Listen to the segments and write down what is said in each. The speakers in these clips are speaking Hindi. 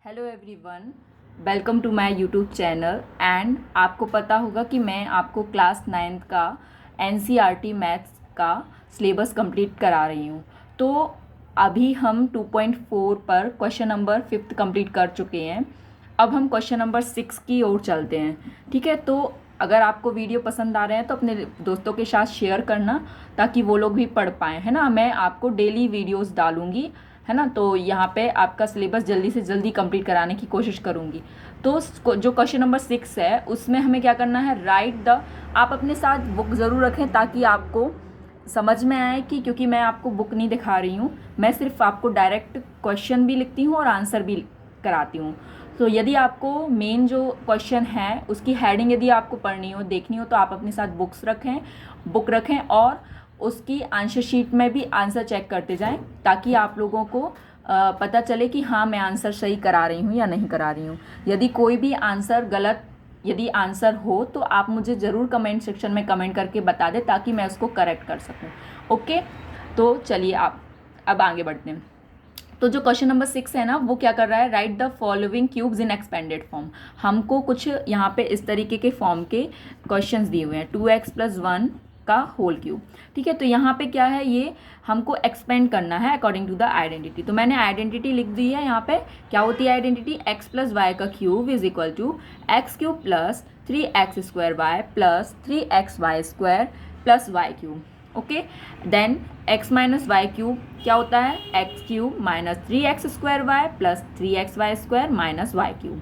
Hello everyone, welcome to my YouTube channel. And आपको पता होगा कि मैं आपको क्लास 9th का एनसीईआरटी मैथ्स का सिलेबस कंप्लीट करा रही हूँ। तो अभी हम 2.4 पर क्वेश्चन नंबर 5 कंप्लीट कर चुके हैं। अब हम क्वेश्चन नंबर 6 की ओर चलते हैं। ठीक है, तो अगर आपको वीडियो पसंद आ रहे हैं तो अपने दोस्तों के साथ शेयर करना ताकि वो लोग भी पढ़ पाएँ, है ना। मैं आपको डेली वीडियोस डालूंगी, है ना। तो यहाँ पे आपका सिलेबस जल्दी से जल्दी कंप्लीट कराने की कोशिश करूँगी। तो जो क्वेश्चन नंबर 6 है उसमें हमें क्या करना है, राइट द। आप अपने साथ बुक ज़रूर रखें ताकि आपको समझ में आए कि क्योंकि मैं आपको बुक नहीं दिखा रही हूँ, मैं सिर्फ आपको डायरेक्ट क्वेश्चन भी लिखती हूँ और आंसर भी कराती हूँ। तो यदि आपको मेन जो क्वेश्चन है उसकी हेडिंग यदि आपको पढ़नी हो, देखनी हो, तो आप अपने साथ बुक रखें और उसकी आंसर शीट में भी आंसर चेक करते जाएं ताकि आप लोगों को पता चले कि हाँ मैं आंसर सही करा रही हूँ या नहीं करा रही हूँ। यदि कोई भी आंसर गलत यदि आंसर हो तो आप मुझे ज़रूर कमेंट सेक्शन में कमेंट करके बता दें ताकि मैं उसको करेक्ट कर सकूँ। ओके, तो चलिए आप अब आगे बढ़ते हैं। तो जो क्वेश्चन नंबर 6 है ना, वो क्या कर रहा है, right the following cubes in expanded form. हमको कुछ यहाँ पे इस तरीके के फॉर्म के क्वेश्चंस दिए हुए हैं, 2x+1 का होल क्यूब। ठीक है, तो यहाँ पे क्या है, ये हमको एक्सपेंड करना है अकॉर्डिंग टू द आइडेंटिटी। तो मैंने आइडेंटिटी लिख दी है यहाँ पे। क्या होती है आइडेंटिटी, x+y का cube is equal to x³ plus 3x² plus 3xy² plus y³। Okay, then x minus Y cube क्या होता है, x³ minus 3x² plus 3xy² minus y³।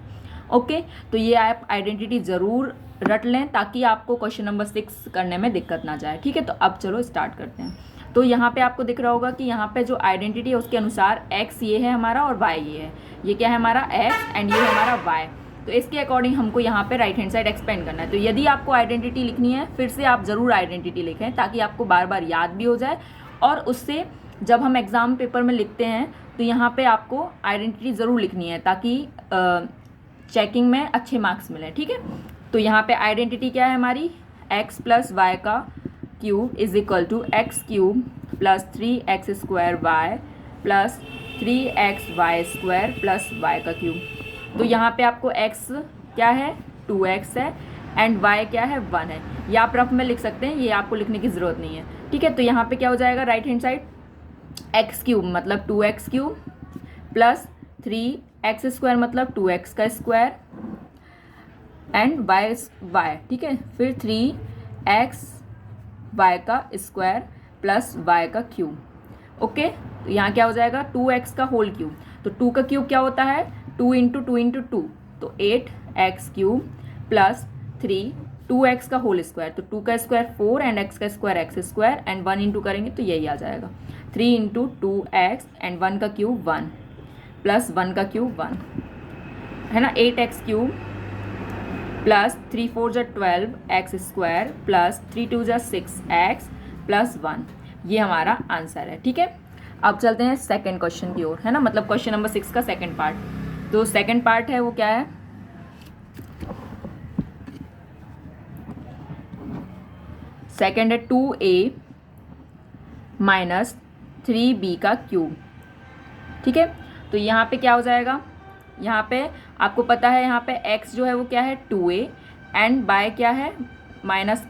Okay, तो ये आप आइडेंटिटी ज़रूर रट लें ताकि आपको क्वेश्चन नंबर 6 करने में दिक्कत ना जाए। ठीक है, तो अब चलो स्टार्ट करते हैं। तो यहाँ पे आपको दिख रहा होगा कि यहाँ पे जो आइडेंटिटी है उसके अनुसार x ये है हमारा और y ये है। ये क्या है हमारा x एंड ये है हमारा y। तो इसके अकॉर्डिंग हमको यहाँ पे राइट हैंड साइड एक्सपेंड करना है। तो यदि आपको आइडेंटिटी लिखनी है फिर से आप ज़रूर आइडेंटिटी लिखें ताकि आपको बार बार याद भी हो जाए और उससे जब हम एग्ज़ाम पेपर में लिखते हैं तो यहाँ पे आपको आइडेंटिटी ज़रूर लिखनी है ताकि चेकिंग में अच्छे मार्क्स मिले। ठीक है, तो यहाँ पे आइडेंटिटी क्या है हमारी, x+y का cube is equal to x³ plus 3x² plus 3xy² plus y का क्यूब। तो यहाँ पे आपको x क्या है, 2x है एंड y क्या है, 1 है। ये आप रफ में लिख सकते हैं, ये आपको लिखने की ज़रूरत नहीं है। ठीक है, तो यहाँ पे क्या हो जाएगा, राइट हैंड साइड x³ मतलब 2x³ प्लस 3x² मतलब 2x का स्क्वायर एंड y। ठीक है, फिर 3xy का स्क्वायर प्लस y का क्यूब। ओके, तो यहाँ क्या हो जाएगा, 2x का होल क्यूब। तो 2 का क्यूब क्या होता है, 2 × 2 × 2, तो 8x³ प्लस 3 2x का होल स्क्वायर, तो 2 का स्क्वायर 4 एंड x का स्क्वायर x² एंड 1 इंटू करेंगे तो यही आ जाएगा 3 × 2x एंड 1 का क्यूब 1 प्लस 1 का क्यूब 1, है ना। 8x³ plus 3 4 = 12 x² plus 3 2 = 6x plus 1, ये हमारा आंसर है। ठीक है, अब चलते हैं सेकंड क्वेश्चन की ओर, है ना, मतलब क्वेश्चन नंबर 6 का सेकंड पार्ट। तो सेकंड पार्ट है वो क्या है, सेकंड है 2a माइनस 3b का क्यूब। ठीक है, तो यहाँ पे क्या हो जाएगा, यहाँ पे आपको पता है यहाँ पे x जो है वो क्या है 2a एंड y क्या है माइनस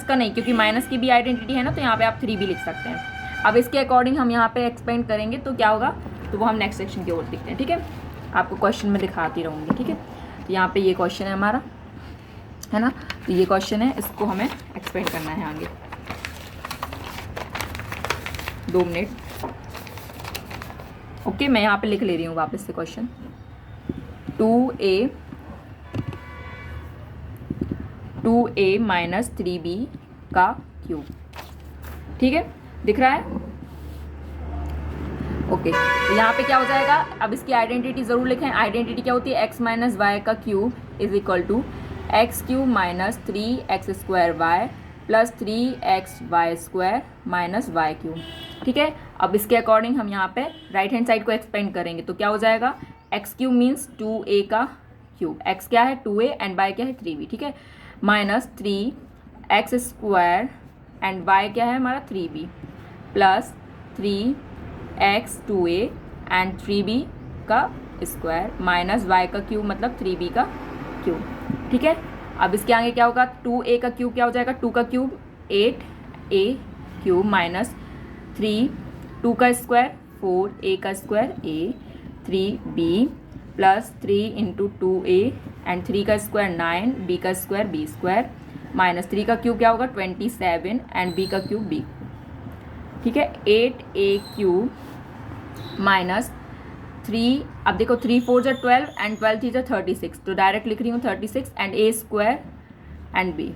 का नहीं, क्योंकि माइनस की भी आइडेंटिटी है ना, तो यहाँ पे आप 3 भी लिख सकते हैं। अब इसके अकॉर्डिंग हम यहाँ पे एक्सपेंड करेंगे तो क्या होगा, तो वो हम नेक्स्ट सेक्शन की ओर लिखते हैं। ठीक है, आपको क्वेश्चन में दिखाती रहूँगी। ठीक है, तो यहाँ पे ये क्वेश्चन है हमारा, है ना। तो ये क्वेश्चन है, इसको हमें एक्सपेंड करना है आगे। 2 मिनट। ओके, मैं यहाँ पे लिख ले रही हूँ वापस से क्वेश्चन, 2a माइनस 3b का क्यूब। ठीक है, दिख रहा है। ओके, तो यहाँ पे क्या हो जाएगा, अब इसकी आइडेंटिटी ज़रूर लिखें। आइडेंटिटी क्या होती है, x माइनस वाई का cube is equal to x³ minus 3x² plus 3xy² minus y³। ठीक है, अब इसके अकॉर्डिंग हम यहाँ पे राइट हैंड साइड को एक्सपेंड करेंगे तो क्या हो जाएगा, x³ मीन्स 2a का क्यूब, x क्या है 2a एंड y क्या है 3b। ठीक है, माइनस 3x² एंड y क्या है हमारा 3b plus 3x 2a and 3b का स्क्वायर माइनस वाई का क्यूब मतलब 3b का क्यूब। ठीक है, अब इसके आगे क्या होगा, 2a का क्यूब क्या हो जाएगा, 2 का क्यूब 8a क्यूब माइनस 3 2 का स्क्वायर 4a का square a 3b plus 3 into 2a and 3 का स्क्वायर 9 b का स्क्वायर b स्क्वायर माइनस 3 का क्यूब क्या होगा 27 एंड b का क्यूब b। ठीक है, 8a क्यूब माइनस 3, अब देखो 3 4 जा 12 एंड 12 3 जा 36, तो डायरेक्ट लिख रही हूँ 36 and a square and b।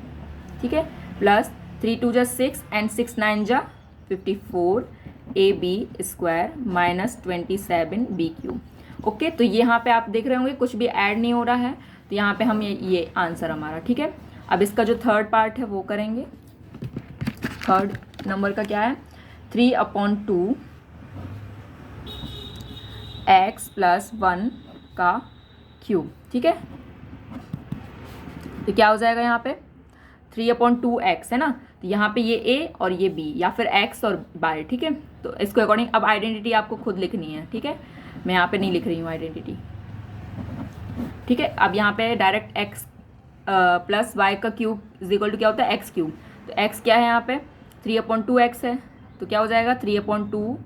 ठीक है, प्लस 3 2 जा 6 एंड 6 9 जा 54 A B square minus 27 B cube. Okay, तो यहाँ पे आप देख रहे होंगे कुछ भी ऐड नहीं हो रहा है, तो यहाँ पे हम ये आंसर हमारा। ठीक है, अब इसका जो थर्ड पार्ट है वो करेंगे। थर्ड नंबर का क्या है, 3/2 x प्लस 1 का क्यूब। ठीक है, तो क्या हो जाएगा यहाँ पे 3/2x है ना, तो यहाँ पे ये a और ये b या फिर x और y। ठीक है, तो इसको अकॉर्डिंग अब आइडेंटिटी आपको खुद लिखनी है। ठीक है, मैं यहाँ पे नहीं लिख रही हूँ आइडेंटिटी। ठीक है, अब यहाँ पे डायरेक्ट x प्लस वाई का क्यूब इज इक्वल टू क्या होता है एक्स क्यूब, तो x क्या है यहाँ पे 3/2x है, तो क्या हो जाएगा 3/2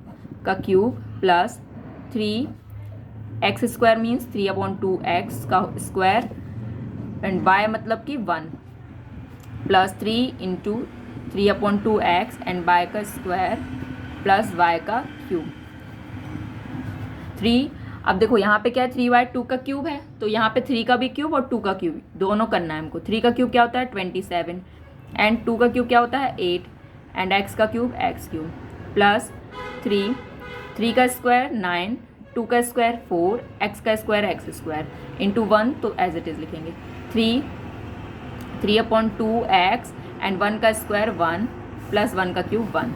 का cube plus 3x square means 3/2x का स्क्वायर एंड y मतलब कि 1 plus 3 into 3/2x and y का स्क्वायर प्लस y का क्यूब 3। अब देखो यहाँ पे क्या है 3y 2 का क्यूब है, तो यहाँ पे 3 का भी क्यूब और 2 का क्यूब दोनों करना है हमको। 3 का क्यूब क्या होता है 27 एंड 2 का क्यूब क्या होता है 8 एंड x का क्यूब x क्यूब प्लस 3 का स्क्वायर 9 2 का स्क्वायर 4 x का स्क्वायर x स्क्वायर इंटू 1, तो एज इट इज़ लिखेंगे 3/2x एंड 1 का स्क्वायर 1 प्लस 1 का क्यूब 1,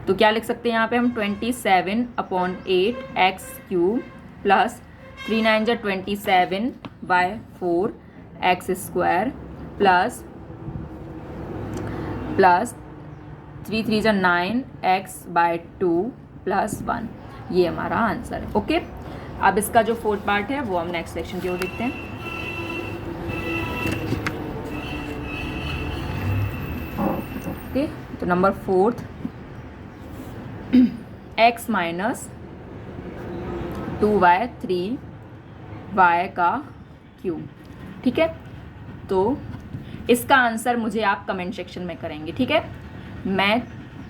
तो क्या लिख सकते हैं यहाँ पे हम 27/8 x क्यूब प्लस 3 9 जा 27/4 x स्क्वायर प्लस 3 3 जा 9 x/2 प्लस 1, ये हमारा आंसर है। ओके, अब इसका जो फोर्थ पार्ट है वो हम नेक्स्ट सेक्शन की ओर देखते हैं। ओके, तो number 4 x minus 2y 3y का क्यूब। ठीक है, तो इसका आंसर मुझे आप कमेंट सेक्शन में करेंगे। ठीक है, मैं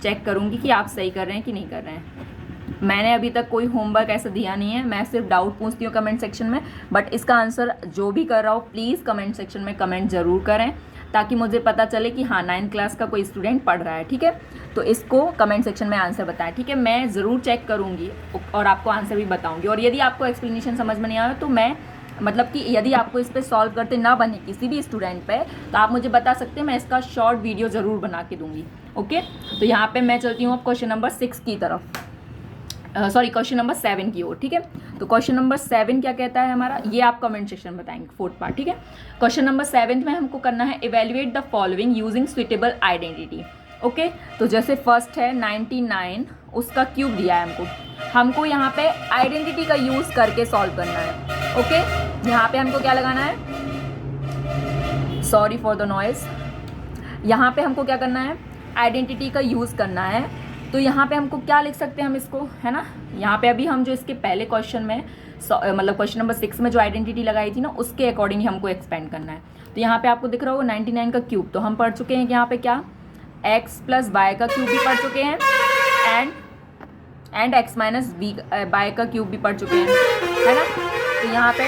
चेक करूँगी कि आप सही कर रहे हैं कि नहीं कर रहे हैं। मैंने अभी तक कोई होमवर्क ऐसा दिया नहीं है, मैं सिर्फ डाउट पूछती हूँ कमेंट सेक्शन में, बट इसका आंसर जो भी कर रहा हो प्लीज़ कमेंट सेक्शन में कमेंट ज़रूर करें, ताकि मुझे पता चले कि हाँ 9th क्लास का कोई स्टूडेंट पढ़ रहा है। ठीक है, तो इसको कमेंट सेक्शन में आंसर बताएं। ठीक है, मैं ज़रूर चेक करूँगी और आपको आंसर भी बताऊँगी, और यदि आपको एक्सप्लेनेशन समझ में नहीं आया तो मैं मतलब कि यदि आपको इस पर सॉल्व करते ना बने किसी भी स्टूडेंट पे, तो आप मुझे बता सकते हैं, मैं इसका शॉर्ट वीडियो ज़रूर बना के दूँगी। ओके, तो यहाँ पर मैं चलती हूँ अब क्वेश्चन नंबर 6 की तरफ, सॉरी क्वेश्चन नंबर 7 की ओर। ठीक है, तो क्वेश्चन नंबर 7 क्या कहता है हमारा, ये आप कमेंट सेक्शन में बताएंगे फोर्थ पार्ट। ठीक है, क्वेश्चन नंबर 7 में हमको करना है evaluate the following using suitable identity. Okay, तो जैसे फर्स्ट है 99, उसका क्यूब दिया है हमको यहाँ पे आइडेंटिटी का यूज़ करके सॉल्व करना है। ओके, यहाँ पे हमको क्या लगाना है, सॉरी फॉर द नॉइस, यहाँ पे हमको क्या करना है आइडेंटिटी का यूज़ करना है। तो यहाँ पे हमको क्या लिख सकते हैं हम इसको, है ना, यहाँ पे अभी हम जो इसके पहले क्वेश्चन में मतलब क्वेश्चन नंबर 6 में जो आइडेंटिटी लगाई थी ना, उसके अकॉर्डिंग ही हमको एक्सपेंड करना है। तो यहाँ पे आपको दिख रहा होगा 99 का क्यूब, तो हम पढ़ चुके हैं कि यहाँ पे क्या x प्लस वाई का क्यूब भी पढ़ चुके हैं एंड x माइनस वाई का क्यूब भी पढ़ चुके हैं, है ना। तो यहाँ पे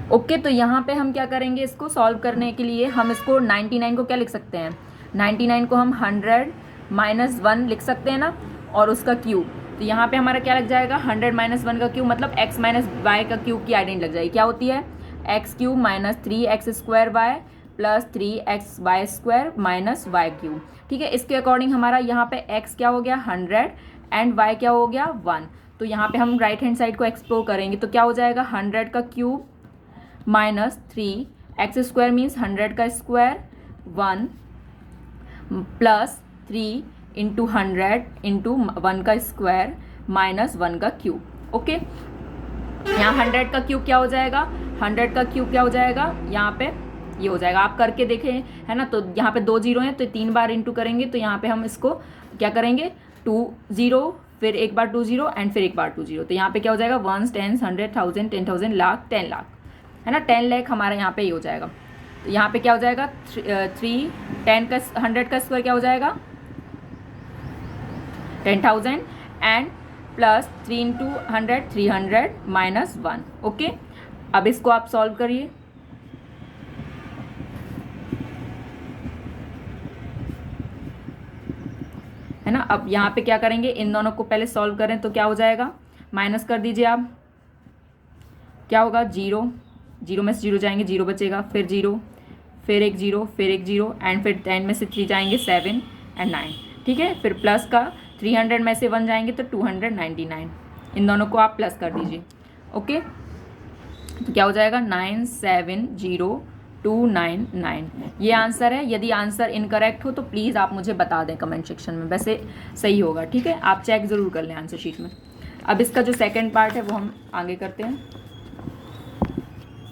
ओके, तो यहाँ पे हम क्या करेंगे, इसको सॉल्व करने के लिए हम इसको 99 को क्या लिख सकते हैं, 99 को हम 100 माइनस 1 लिख सकते हैं ना, और उसका क्यूब। तो यहाँ पे हमारा क्या लग जाएगा 100 माइनस 1 का क्यूब मतलब x माइनस वाई का क्यूब की आइडेंटिटी लग जाएगी। क्या होती है x cube minus 3x square Y plus 3x Y square minus Y cube. ठीक है, इसके अकॉर्डिंग हमारा यहाँ पे x क्या हो गया 100 एंड y क्या हो गया 1। तो यहाँ पे हम राइट हैंड साइड को एक्सप्लोर करेंगे, तो क्या हो जाएगा 100 का cube minus 3x square means 100 का स्क्वायर 1 प्लस 3 इंटू 100 इंटू 1 का स्क्वायर माइनस 1 का क्यूब। ओके, यहाँ 100 का क्यूब क्या हो जाएगा, 100 का क्यूब क्या हो जाएगा, यहाँ पे ये हो जाएगा, आप करके देखें, है ना। तो यहाँ पे 2 जीरो हैं तो 3 बार इंटू करेंगे, तो यहाँ पे हम इसको क्या करेंगे, 2 0, फिर एक बार 2 0 एंड फिर एक बार 2 0, तो यहाँ पे क्या हो जाएगा, 1 10 100 1000 10,000 लाख 10 लाख, है ना। 10 लाख हमारा यहाँ पे ये हो जाएगा। तो यहाँ पे क्या हो जाएगा, 3 10 का 100 का स्क्वायर क्या हो जाएगा, 10,000 and plus 3 into 100 300 minus 1। Okay, अब इसको आप सॉल्व करिए। है ना। अब यहाँ पे क्या करेंगे, इन दोनों को पहले सॉल्व करें तो क्या हो जाएगा, माइनस कर दीजिए आप, क्या होगा, 0 0 में से 0 जाएंगे, 0 बचेगा, फिर 0, फिर एक 0, फिर एक 0 एंड फिर 10 में से 3 जाएंगे 7 एंड 9। ठीक है, फिर प्लस का 300 में से 1 जाएंगे तो 299, इन दोनों को आप प्लस कर दीजिए। ओके, तो क्या हो जाएगा, 970299, ये आंसर है। यदि आंसर इनकरेक्ट हो तो प्लीज़ आप मुझे बता दें कमेंट सेक्शन में, वैसे सही होगा। ठीक है, आप चेक ज़रूर कर लें आंसर शीट में। अब इसका जो सेकंड पार्ट है वो हम आगे करते हैं।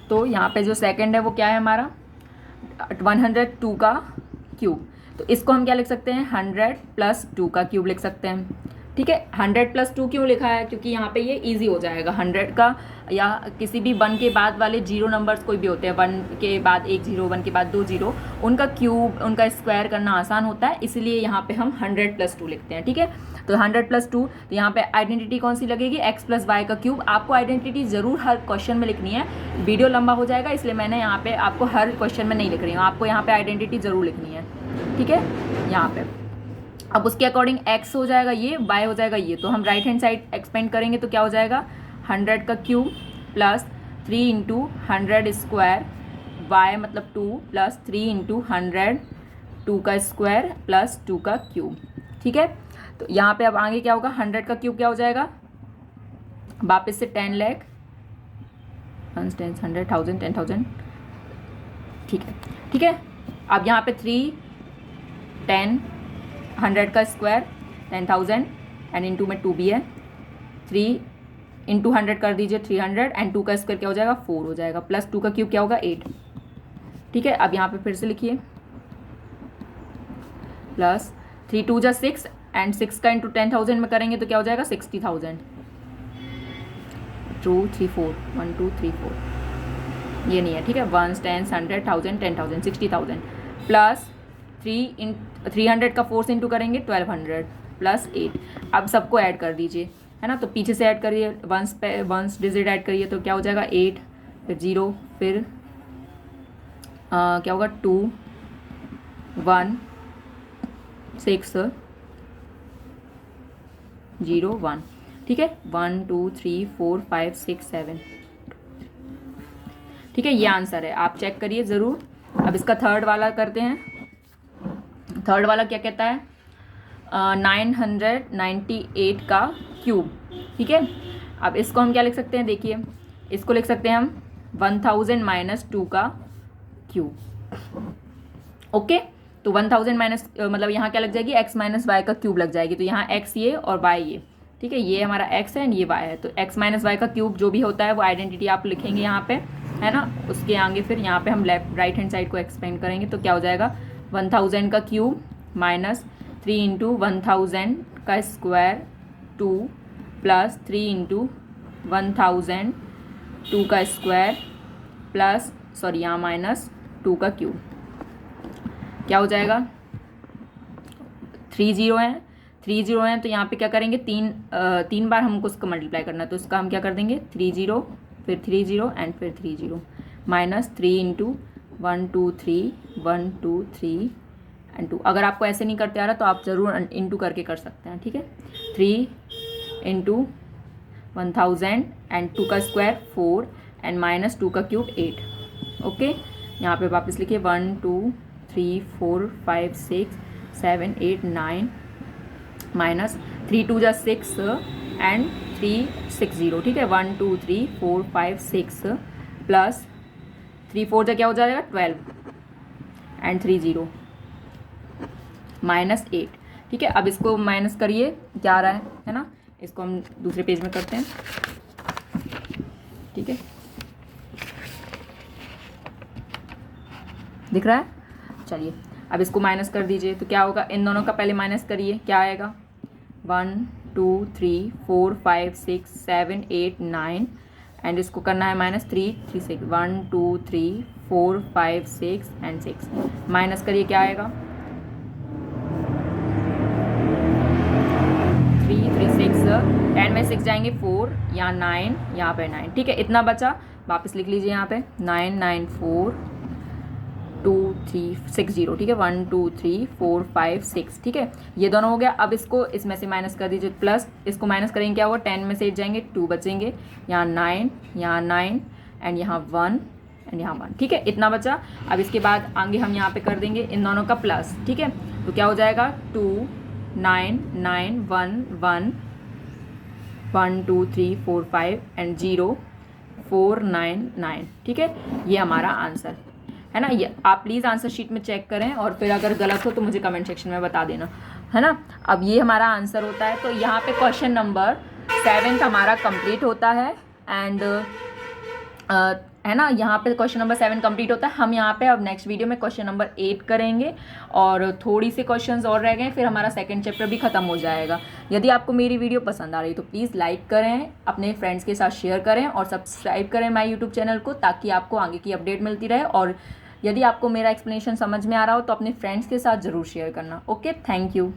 तो यहाँ पे जो सेकंड है वो क्या है हमारा, 102 का क्यूब। तो इसको हम क्या लिख सकते हैं, 100 प्लस 2 का क्यूब लिख सकते हैं। ठीक है, 100 प्लस 2 क्यों लिखा है, क्योंकि यहाँ पे ये इजी हो जाएगा। 100 का या किसी भी 1 के बाद वाले 0 नंबर्स कोई भी होते हैं, 1 के बाद 1 0, 1 के बाद 2 0, उनका क्यूब, उनका स्क्वायर करना आसान होता है, इसलिए यहाँ पे हम 100 प्लस 2 लिखते हैं। ठीक है, तो 100 प्लस 2, तो यहाँ पे आइडेंटिटी कौन सी लगेगी, x प्लस वाई का क्यूब। आपको आइडेंटिटी ज़रूर हर क्वेश्चन में लिखनी है, वीडियो लंबा हो जाएगा इसलिए मैंने यहाँ पे आपको हर क्वेश्चन में नहीं लिख रही हूँ, आपको यहाँ पे आइडेंटिटी ज़रूर लिखनी है। ठीक है, यहाँ पे अब उसके अकॉर्डिंग x हो जाएगा ये, y हो जाएगा ये, तो हम राइट हैंड साइड एक्सपेंड करेंगे तो क्या हो जाएगा, 100 का cube plus 3 into 100 square, y मतलब 2 प्लस 3 इंटू 100 2 का स्क्वायर प्लस 2 का क्यूब। ठीक है, तो यहाँ पे अब आगे क्या होगा, 100 का क्यूब क्या हो जाएगा, वापस से 10 लाख 1 10 100 1000 10,000। ठीक है, ठीक है, अब यहाँ पे 3 10 100 का स्क्वायर 10,000 एंड इंटू में 2 भी है, 3 इंटू 100 कर दीजिए 300 एंड 2 का स्क्वायर क्या हो जाएगा, 4 हो जाएगा, प्लस 2 का क्यूब क्या होगा, 8। ठीक है, अब यहाँ पे फिर से लिखिए, प्लस 3 2 जा 6 एंड 6 का इंटू 10,000 में करेंगे तो क्या हो जाएगा, 60,000। 2 3 4 1 2 3 4, ये नहीं है। ठीक है, 1 10 100 1000 10,000 60,000 प्लस 300 का 4 से इंटू करेंगे 1200 प्लस 8। अब सबको ऐड कर दीजिए, है ना। तो पीछे से ऐड करिए, वंस डिजिट ऐड करिए तो क्या हो जाएगा, 8 फिर 0 फिर क्या होगा, 2 1 6 0 1। ठीक है, 1 2 3 4 5 6 7। ठीक है, ये आंसर है, आप चेक करिए ज़रूर। अब इसका थर्ड वाला करते हैं। थर्ड वाला क्या कहता है, 998 का क्यूब। ठीक है, अब इसको हम क्या लिख सकते हैं, देखिए इसको लिख सकते हैं हम 1000 माइनस 2 का क्यूब। ओके, तो 1000 माइनस मतलब यहाँ क्या लग जाएगी, x माइनस वाई का क्यूब लग जाएगी, तो यहाँ x ये और y ये। ठीक है, ये हमारा x है एंड ये y है, तो x माइनस वाई का क्यूब जो भी होता है वो आइडेंटिटी आप लिखेंगे यहाँ पे, है ना। उसके आगे फिर यहाँ पे हम राइट हैंड साइड को एक्सपेंड करेंगे तो क्या हो जाएगा, 1000 का क्यूब माइनस 3 इंटू 1000 का स्क्वायर 2 प्लस 3 इंटू 1000 2 का स्क्वायर प्लस सॉरी यहाँ माइनस 2 का क्यूब, क्या हो जाएगा, 3 0 हैं, 3 0 हैं तो यहाँ पे क्या करेंगे, तीन बार हमको उसको मल्टीप्लाई करना है, तो इसका हम क्या कर देंगे, 3 0 फिर 3 0 एंड फिर 3 0 माइनस 3 इंटू 1 2 3 1 2 3 एंड 2। अगर आपको ऐसे नहीं करते आ रहा तो आप ज़रूर इंटू करके कर सकते हैं। ठीक है, 3 इंटू 1000 एंड 2 का स्क्वायर 4 एंड माइनस 2 का क्यूब 8। ओके, यहाँ पे वापस लिखिए 1 2 3 4 5 6 7 8 9 माइनस 3 2 जा 6 एंड 3 6 0। ठीक है, 1 2 3 4 5 6 प्लस 3 4 जा क्या हो जाएगा, 12 एंड 3 0 माइनस 8। ठीक है, अब इसको माइनस करिए, क्या आ रहा है ना। इसको हम दूसरे पेज में करते हैं। दिख रहा है? चलिए अब इसको माइनस कर दीजिए, तो क्या होगा, इन दोनों का पहले माइनस करिए, क्या आएगा, 1 2 3 4 5 6 7 8 9 एंड इसको करना है माइनस 3 3 6 1 2 3 4 5 6 एंड 6 माइनस करिए, क्या आएगा, 3 3 6 एंड में 6 जाएंगे 4, यहाँ 9, यहाँ पे 9, ठीक है, इतना बचा, वापस लिख लीजिए यहाँ पे 9 9 4 2 3 6 0, ठीक है, 1 2 3 4 5 6, ठीक है, ये दोनों हो गया। अब इसको इसमें से माइनस कर दीजिए, प्लस इसको माइनस करेंगे, क्या होगा, 10 में से 8 जाएंगे, 2 बचेंगे, यहाँ 9, यहाँ 9 एंड यहाँ 1 एंड यहाँ 1, ठीक है, इतना बचा। अब इसके बाद आगे हम यहाँ पे कर देंगे इन दोनों का प्लस, ठीक है, तो क्या हो जाएगा, 2 9 9 1 1 1 2 3 4 5 एंड 0 4 9 9, ठीक है, ये हमारा आंसर है ना। ये आप प्लीज़ आंसर शीट में चेक करें और फिर अगर गलत हो तो मुझे कमेंट सेक्शन में बता देना, है ना। अब ये हमारा आंसर होता है, तो यहाँ पे क्वेश्चन नंबर 7 हमारा कंप्लीट होता है एंड है ना, यहाँ पे क्वेश्चन नंबर 7 कंप्लीट होता है। हम यहाँ पे अब नेक्स्ट वीडियो में क्वेश्चन नंबर 8 करेंगे और थोड़ी सी क्वेश्चंस और रह गए, फिर हमारा सेकंड चैप्टर भी खत्म हो जाएगा। यदि आपको मेरी वीडियो पसंद आ रही है तो प्लीज़ लाइक करें, अपने फ्रेंड्स के साथ शेयर करें और सब्सक्राइब करें माय यूट्यूब चैनल को, ताकि आपको आगे की अपडेट मिलती रहे। और यदि आपको मेरा एक्सप्लेनेशन समझ में आ रहा हो तो अपने फ्रेंड्स के साथ ज़रूर शेयर करना। Okay, thank you.